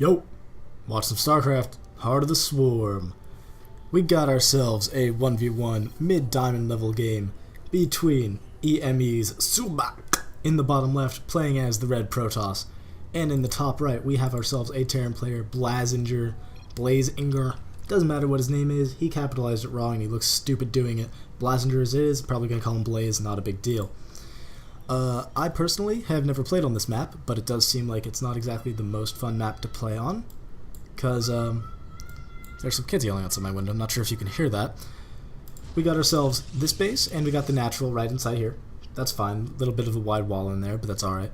Yo, watch some StarCraft, Heart of the Swarm. We got ourselves a 1v1 mid-diamond level game between EME's Soobak in the bottom left playing as the red Protoss, and in the top right we have ourselves a Terran player, BLaZeInGeR. Doesn't matter what his name is, he capitalized it wrong and he looks stupid doing it. BLaZeInGeR as it is, probably going to call him Blaze, not a big deal. I personally have never played on this map, but it does seem like it's not exactly the most fun map to play on, because there's some kids yelling outside my window. I'm not sure if you can hear that. We got ourselves this base, and we got the natural right inside here. That's fine. A little bit of a wide wall in there, but that's alright.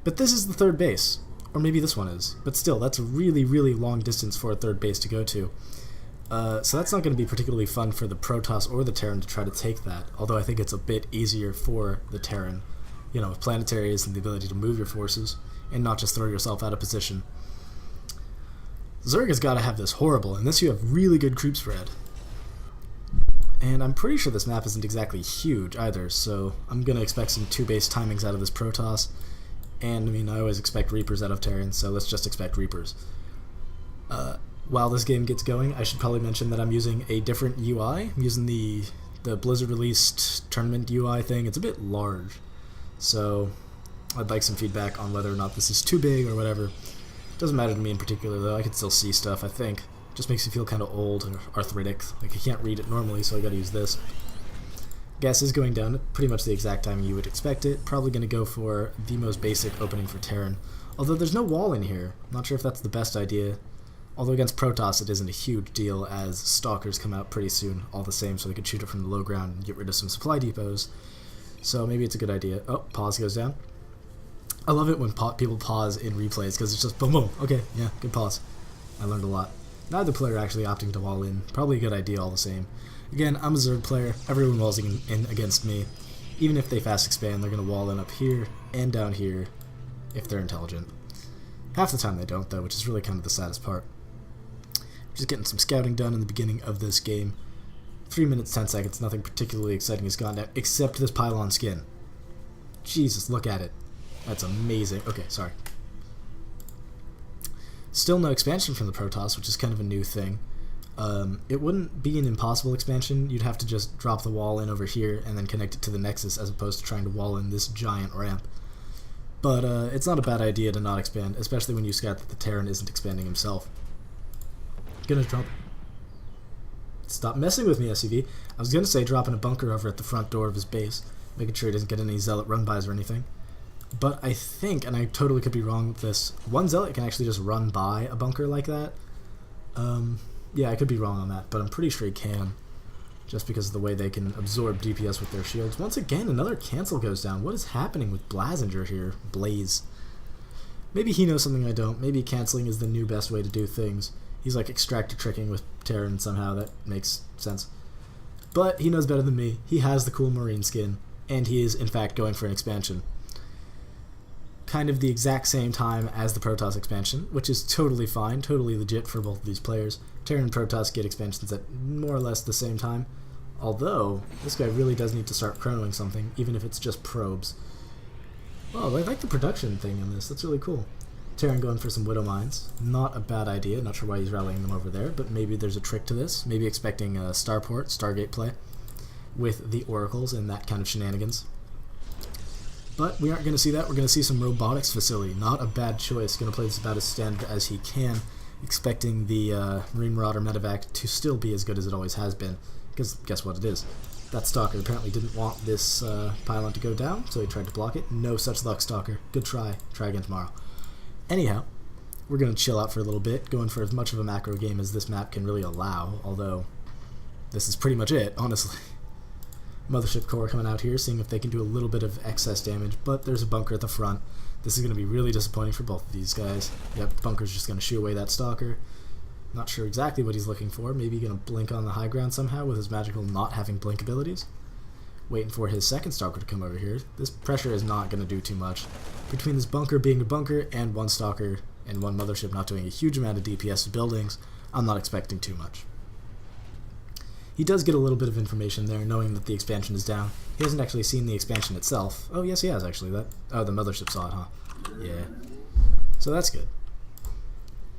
But this is the third base, or maybe this one is, but still, that's a really, really long distance for a third base to go to. So that's not going to be particularly fun for the Protoss or the Terran to try to take that, although I think it's a bit easier for the Terran, you know, with planetaries and the ability to move your forces, and not just throw yourself out of position. Zerg has got to have this horrible, unless you have really good creep spread. And I'm pretty sure this map isn't exactly huge either, so I'm going to expect some 2-base timings out of this Protoss. And, I mean, I always expect Reapers out of Terran, so let's just expect Reapers. While this game gets going, I should probably mention that I'm using a different UI. I'm using the Blizzard released tournament UI thing. It's a bit large, so I'd like some feedback on whether or not this is too big or whatever. Doesn't matter to me in particular, though. I can still see stuff, I think. Just makes me feel kind of old and arthritic. Like, I can't read it normally, so I gotta use this. Gas is going down at pretty much the exact time you would expect it. Probably gonna go for the most basic opening for Terran. Although there's no wall in here. Not sure if that's the best idea. Although against Protoss it isn't a huge deal, as Stalkers come out pretty soon all the same, so they could shoot it from the low ground and get rid of some supply depots. So maybe it's a good idea. Oh, pause goes down. I love it when people pause in replays, because it's just boom boom. Okay, yeah, good pause. I learned a lot. Neither player actually opting to wall in. Probably a good idea all the same. Again, I'm a Zerg player. Everyone walls in against me. Even if they fast expand, they're going to wall in up here and down here if they're intelligent. Half the time they don't, though, which is really kind of the saddest part. Just getting some scouting done in the beginning of this game. 3 minutes, 10 seconds, nothing particularly exciting has gone down, except this pylon skin. Jesus, look at it. That's amazing. Okay, sorry. Still no expansion from the Protoss, which is kind of a new thing. It wouldn't be an impossible expansion. You'd have to just drop the wall in over here and then connect it to the Nexus, as opposed to trying to wall in this giant ramp. But it's not a bad idea to not expand, especially when you scout that the Terran isn't expanding himself. Gonna drop. Stop messing with me, SCV. I was gonna say dropping a bunker over at the front door of his base, making sure he doesn't get any zealot run-bys or anything. But I think, and I totally could be wrong with this, one zealot can actually just run by a bunker like that. Yeah, I could be wrong on that, but I'm pretty sure he can, just because of the way they can absorb DPS with their shields. Once again, another cancel goes down. What is happening with BLaZeInGeR here? Blaze. Maybe he knows something I don't. Maybe canceling is the new best way to do things. He's like extractor tricking with Terran somehow. That makes sense. But he knows better than me. He has the cool Marine skin, and he is, in fact, going for an expansion. Kind of the exact same time as the Protoss expansion, which is totally fine, totally legit for both of these players. Terran and Protoss get expansions at more or less the same time. Although, this guy really does need to start chronoing something, even if it's just probes. Oh, I like the production thing in this. That's really cool. Terran going for some Widow Mines. Not a bad idea. Not sure why he's rallying them over there, but maybe there's a trick to this. Maybe expecting a Starport, Stargate play with the Oracles and that kind of shenanigans. But we aren't going to see that. We're going to see some robotics facility. Not a bad choice. Going to play this about as standard as he can, expecting the Marine Marauder medevac to still be as good as it always has been. Because guess what it is? That Stalker apparently didn't want this pylon to go down, so he tried to block it. No such luck, Stalker. Good try. Try again tomorrow. Anyhow, we're going to chill out for a little bit, going for as much of a macro game as this map can really allow, although this is pretty much it, honestly. Mothership Core coming out here, seeing if they can do a little bit of excess damage, but there's a bunker at the front. This is going to be really disappointing for both of these guys. Yep, bunker's just going to shoo away that Stalker. Not sure exactly what he's looking for. Maybe going to blink on the high ground somehow with his magical not having blink abilities. Waiting for his second Stalker to come over here. This pressure is not going to do too much. Between this bunker being a bunker and one Stalker and one Mothership not doing a huge amount of DPS to buildings, I'm not expecting too much. He does get a little bit of information there, knowing that the expansion is down. He hasn't actually seen the expansion itself. Oh, yes, he has, actually. Oh, the Mothership saw it, huh? Yeah. So that's good.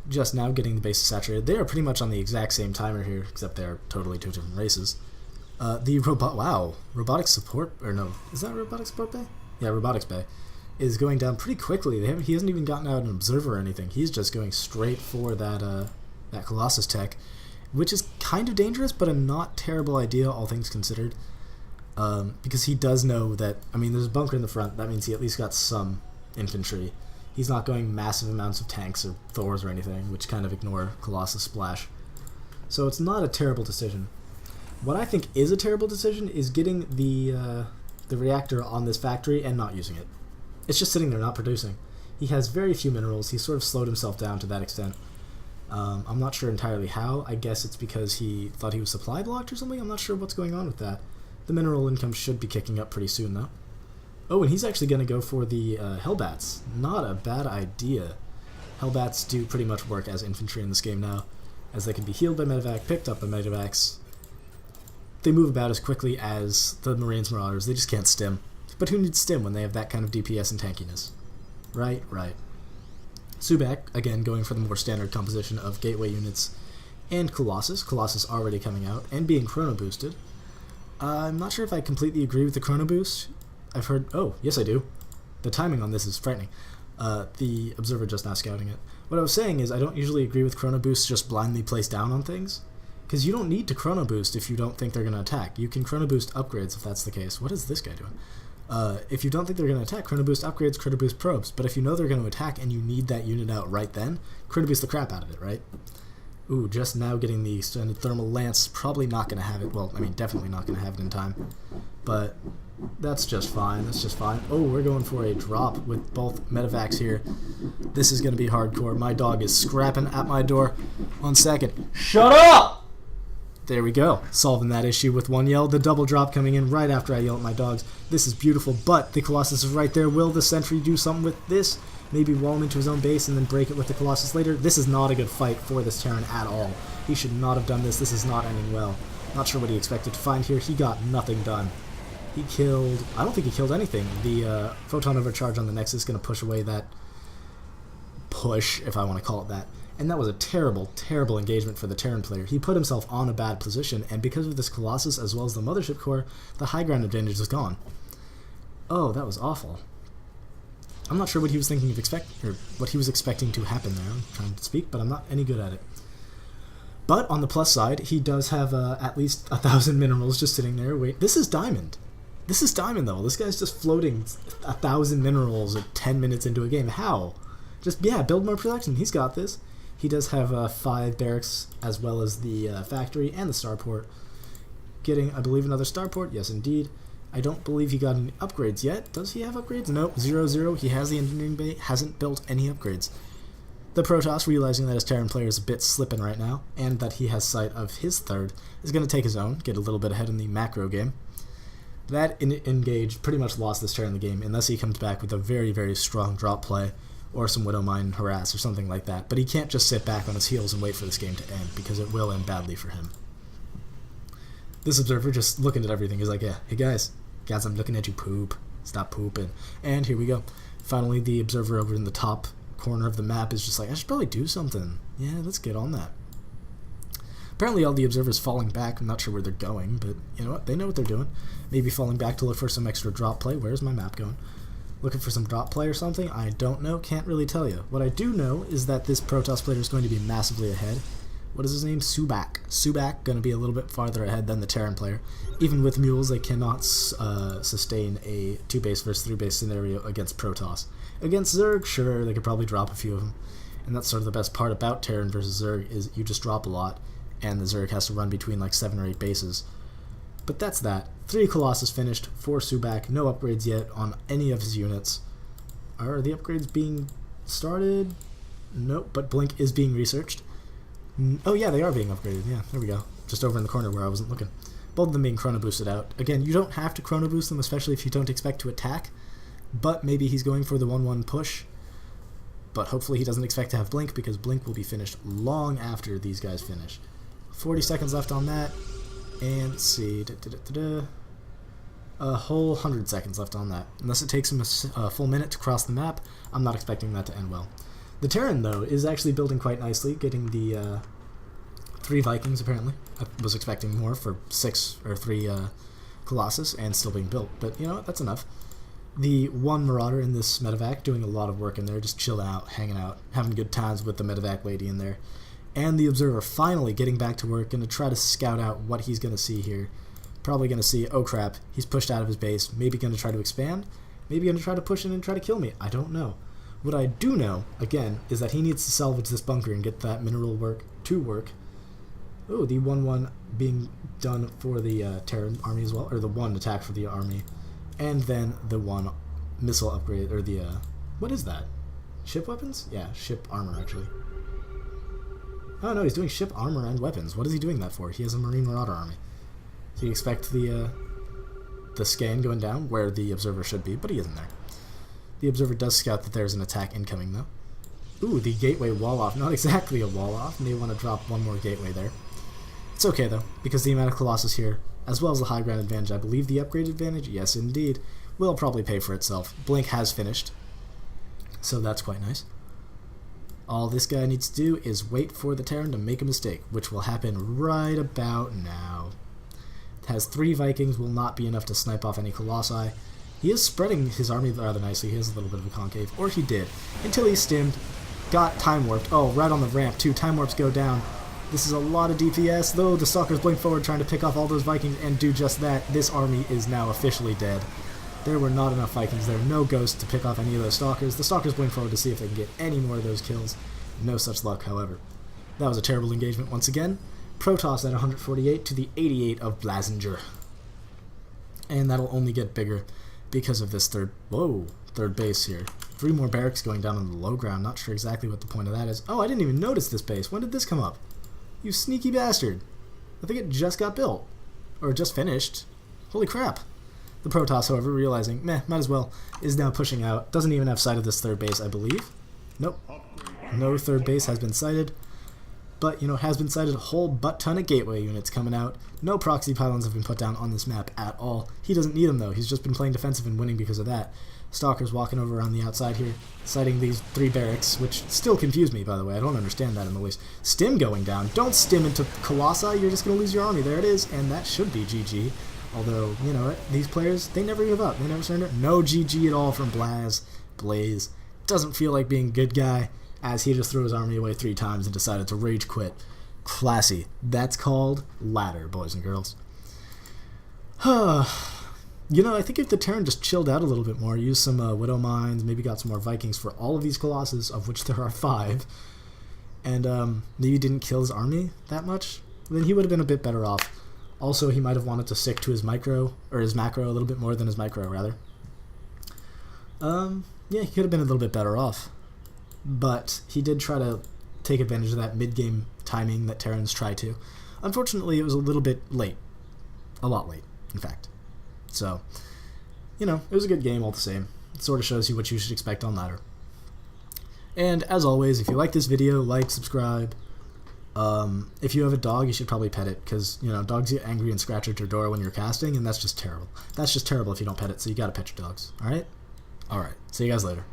just now getting the bases saturated. They are pretty much on the exact same timer here, except they're totally two different races. Robotics support, or no, is that robotics support bay? Yeah, robotics bay is going down pretty quickly. He hasn't even gotten out an observer or anything. He's just going straight for that Colossus tech, which is kind of dangerous, but a not terrible idea, all things considered. Because he does know that, I mean, there's a bunker in the front. That means he at least got some infantry. He's not going massive amounts of tanks or Thors or anything, which kind of ignore Colossus splash. So it's not a terrible decision. What I think is a terrible decision is getting the reactor on this factory and not using it. It's just sitting there not producing. He has very few minerals. He's sort of slowed himself down to that extent. I'm not sure entirely how. I guess it's because he thought he was supply blocked or something. I'm not sure what's going on with that. The mineral income should be kicking up pretty soon, though. Oh, and he's actually going to go for the Hellbats. Not a bad idea. Hellbats do pretty much work as infantry in this game now, as they can be healed by medevac, picked up by medevacs. They move about as quickly as the Marines Marauders. They just can't stim. But who needs stim when they have that kind of DPS and tankiness? Right, right. Soobak, again, going for the more standard composition of gateway units and Colossus. Colossus already coming out and being chrono boosted. I'm not sure if I completely agree with the chrono boost. I've heard... Oh, yes I do. The timing on this is frightening. The observer just now scouting it. What I was saying is I don't usually agree with chrono boosts just blindly placed down on things. Because you don't need to chrono boost if you don't think they're going to attack. You can chrono boost upgrades if that's the case. What is this guy doing? If you don't think they're going to attack, chrono boost upgrades, chrono boost probes. But if you know they're going to attack and you need that unit out right then, chrono boost the crap out of it, right? Ooh, just now getting the extended thermal lance. Probably not going to have it. Well, I mean, definitely not going to have it in time. But that's just fine. That's just fine. Oh, we're going for a drop with both medevacs here. This is going to be hardcore. My dog is scrapping at my door. 1 second. Shut up! There we go. Solving that issue with one yell. The double drop coming in right after I yell at my dogs. This is beautiful, but the Colossus is right there. Will the sentry do something with this? Maybe wall him into his own base and then break it with the Colossus later? This is not a good fight for this Terran at all. He should not have done this. This is not ending well. Not sure what he expected to find here. He got nothing done. He killed... I don't think he killed anything. The photon overcharge on the Nexus is going to push away that push, if I want to call it that. And that was a terrible, terrible engagement for the Terran player. He put himself on a bad position, and because of this Colossus as well as the Mothership Core, the high ground advantage is gone. Oh, that was awful. I'm not sure what he was thinking of what he was expecting to happen there. I'm trying to speak, but I'm not any good at it. But on the plus side, he does have at least 1,000 minerals just sitting there. Wait, this is Diamond. This is Diamond, though. This guy's just floating 1,000 minerals at 10 minutes into a game. How? Just, yeah, build more production. He's got this. He does have 5 barracks, as well as the factory and the starport. Getting, I believe, another starport. Yes, indeed. I don't believe he got any upgrades yet. Does he have upgrades? Nope, 0-0. He has the engineering bay, hasn't built any upgrades. The Protoss, realizing that his Terran player is a bit slipping right now, and that he has sight of his third, is going to take his own, get a little bit ahead in the macro game. That engage pretty much lost this Terran in the game, unless he comes back with a very, very strong drop play, or some Widow Mine harass, or something like that. But he can't just sit back on his heels and wait for this game to end, because it will end badly for him. This observer just looking at everything is like, yeah, hey guys, I'm looking at you poop. Stop pooping. And here we go. Finally, the observer over in the top corner of the map is just like, I should probably do something. Yeah, let's get on that. Apparently all the observers falling back. I'm not sure where they're going, but you know what? They know what they're doing. Maybe falling back to look for some extra drop play. Where's my map going? Looking for some drop play or something? I don't know. Can't really tell you. What I do know is that this Protoss player is going to be massively ahead. What is his name? Soobak. Soobak going to be a little bit farther ahead than the Terran player. Even with mules, they cannot sustain a 2-base versus 3-base scenario against Protoss. Against Zerg, sure, they could probably drop a few of them. And that's sort of the best part about Terran versus Zerg, is you just drop a lot, and the Zerg has to run between like 7 or 8 bases. But that's that. 3 Colossus finished, 4 Soobak, no upgrades yet on any of his units. Are the upgrades being started? Nope, but Blink is being researched. Oh yeah, they are being upgraded. Yeah, there we go. Just over in the corner where I wasn't looking. Both of them being chrono boosted out. Again, you don't have to chrono boost them, especially if you don't expect to attack. But maybe he's going for the 1-1 push. But hopefully he doesn't expect to have Blink, because Blink will be finished long after these guys finish. 40 seconds left on that. And let's see. A whole 100 seconds left on that. Unless it takes him a full minute to cross the map, I'm not expecting that to end well. The Terran, though, is actually building quite nicely, getting the 3 Vikings, apparently. I was expecting more for 6 or 3 Colossus, and still being built. But, you know what, that's enough. The 1 Marauder in this medevac doing a lot of work in there, just chilling out, hanging out, having good times with the medevac lady in there. And the Observer finally getting back to work, going to try to scout out what he's going to see here. Probably going to see, oh crap, he's pushed out of his base, maybe going to try to expand, maybe going to try to push in and try to kill me. I don't know. What I do know, again, is that he needs to salvage this bunker and get that mineral work to work. Oh, the 1-1 being done for the Terran army as well, or the 1 attack for the army. And then the 1 missile upgrade, or the, what is that? Ship weapons? Yeah, ship armor, actually. Oh no, he's doing ship armor and weapons. What is he doing that for? He has a Marine Marauder army. So you expect the scan going down where the Observer should be, but he isn't there. The Observer does scout that there's an attack incoming, though. Ooh, the gateway wall off. Not exactly a wall off. May want to drop 1 more gateway there. It's okay, though, because the amount of Colossus here, as well as the high ground advantage, I believe the upgrade advantage, yes indeed, will probably pay for itself. Blink has finished, so that's quite nice. All this guy needs to do is wait for the Terran to make a mistake, which will happen right about now. It has 3 Vikings, will not be enough to snipe off any Colossi. He is spreading his army rather nicely. He has a little bit of a concave, or he did, until he stimmed, got time warped. Oh, right on the ramp too. Time warps go down. This is a lot of DPS, though the Stalkers blink forward trying to pick off all those Vikings and do just that. This army is now officially dead. There were not enough Vikings. There were no ghosts to pick off any of those Stalkers. The Stalkers blink forward to see if they can get any more of those kills. No such luck, however. That was a terrible engagement once again. Protoss at 148 to the 88 of BLaZeInGeR. And that'll only get bigger because of this third base here. 3 more barracks going down on the low ground. Not sure exactly what the point of that is. Oh, I didn't even notice this base. When did this come up? You sneaky bastard. I think it just got built. Or just finished. Holy crap. The Protoss, however, realizing, meh, might as well, is now pushing out. Doesn't even have sight of this 3rd base, I believe. Nope. No 3rd base has been sighted. But, you know, has been sighted a whole butt-ton of gateway units coming out. No proxy pylons have been put down on this map at all. He doesn't need them, though. He's just been playing defensive and winning because of that. Stalkers walking over on the outside here, sighting these 3 barracks, which still confuse me, by the way. I don't understand that in the least. Stim going down. Don't stim into Colossi. You're just going to lose your army. There it is, and that should be GG. Although, you know, these players, they never give up. They never surrender. No GG at all from Blaze. Doesn't feel like being a good guy, as he just threw his army away 3 times and decided to rage quit. Classy. That's called ladder, boys and girls. You know, I think if the Terran just chilled out a little bit more, used some Widow Mines, maybe got some more Vikings for all of these Colossus, of which there are 5, and maybe didn't kill his army that much, then he would have been a bit better off. Also, he might have wanted to stick to his macro a little bit more than his micro, rather. Yeah, he could have been a little bit better off. But he did try to take advantage of that mid-game timing that Terrans try to. Unfortunately, it was a little bit late. A lot late, in fact. So, you know, it was a good game all the same. It sort of shows you what you should expect on ladder. And, as always, if you like this video, like, subscribe. If you have a dog, you should probably pet it, because, you know, dogs get angry and scratch at your door when you're casting, and that's just terrible. That's just terrible if you don't pet it, so you gotta pet your dogs, alright? Alright, see you guys later.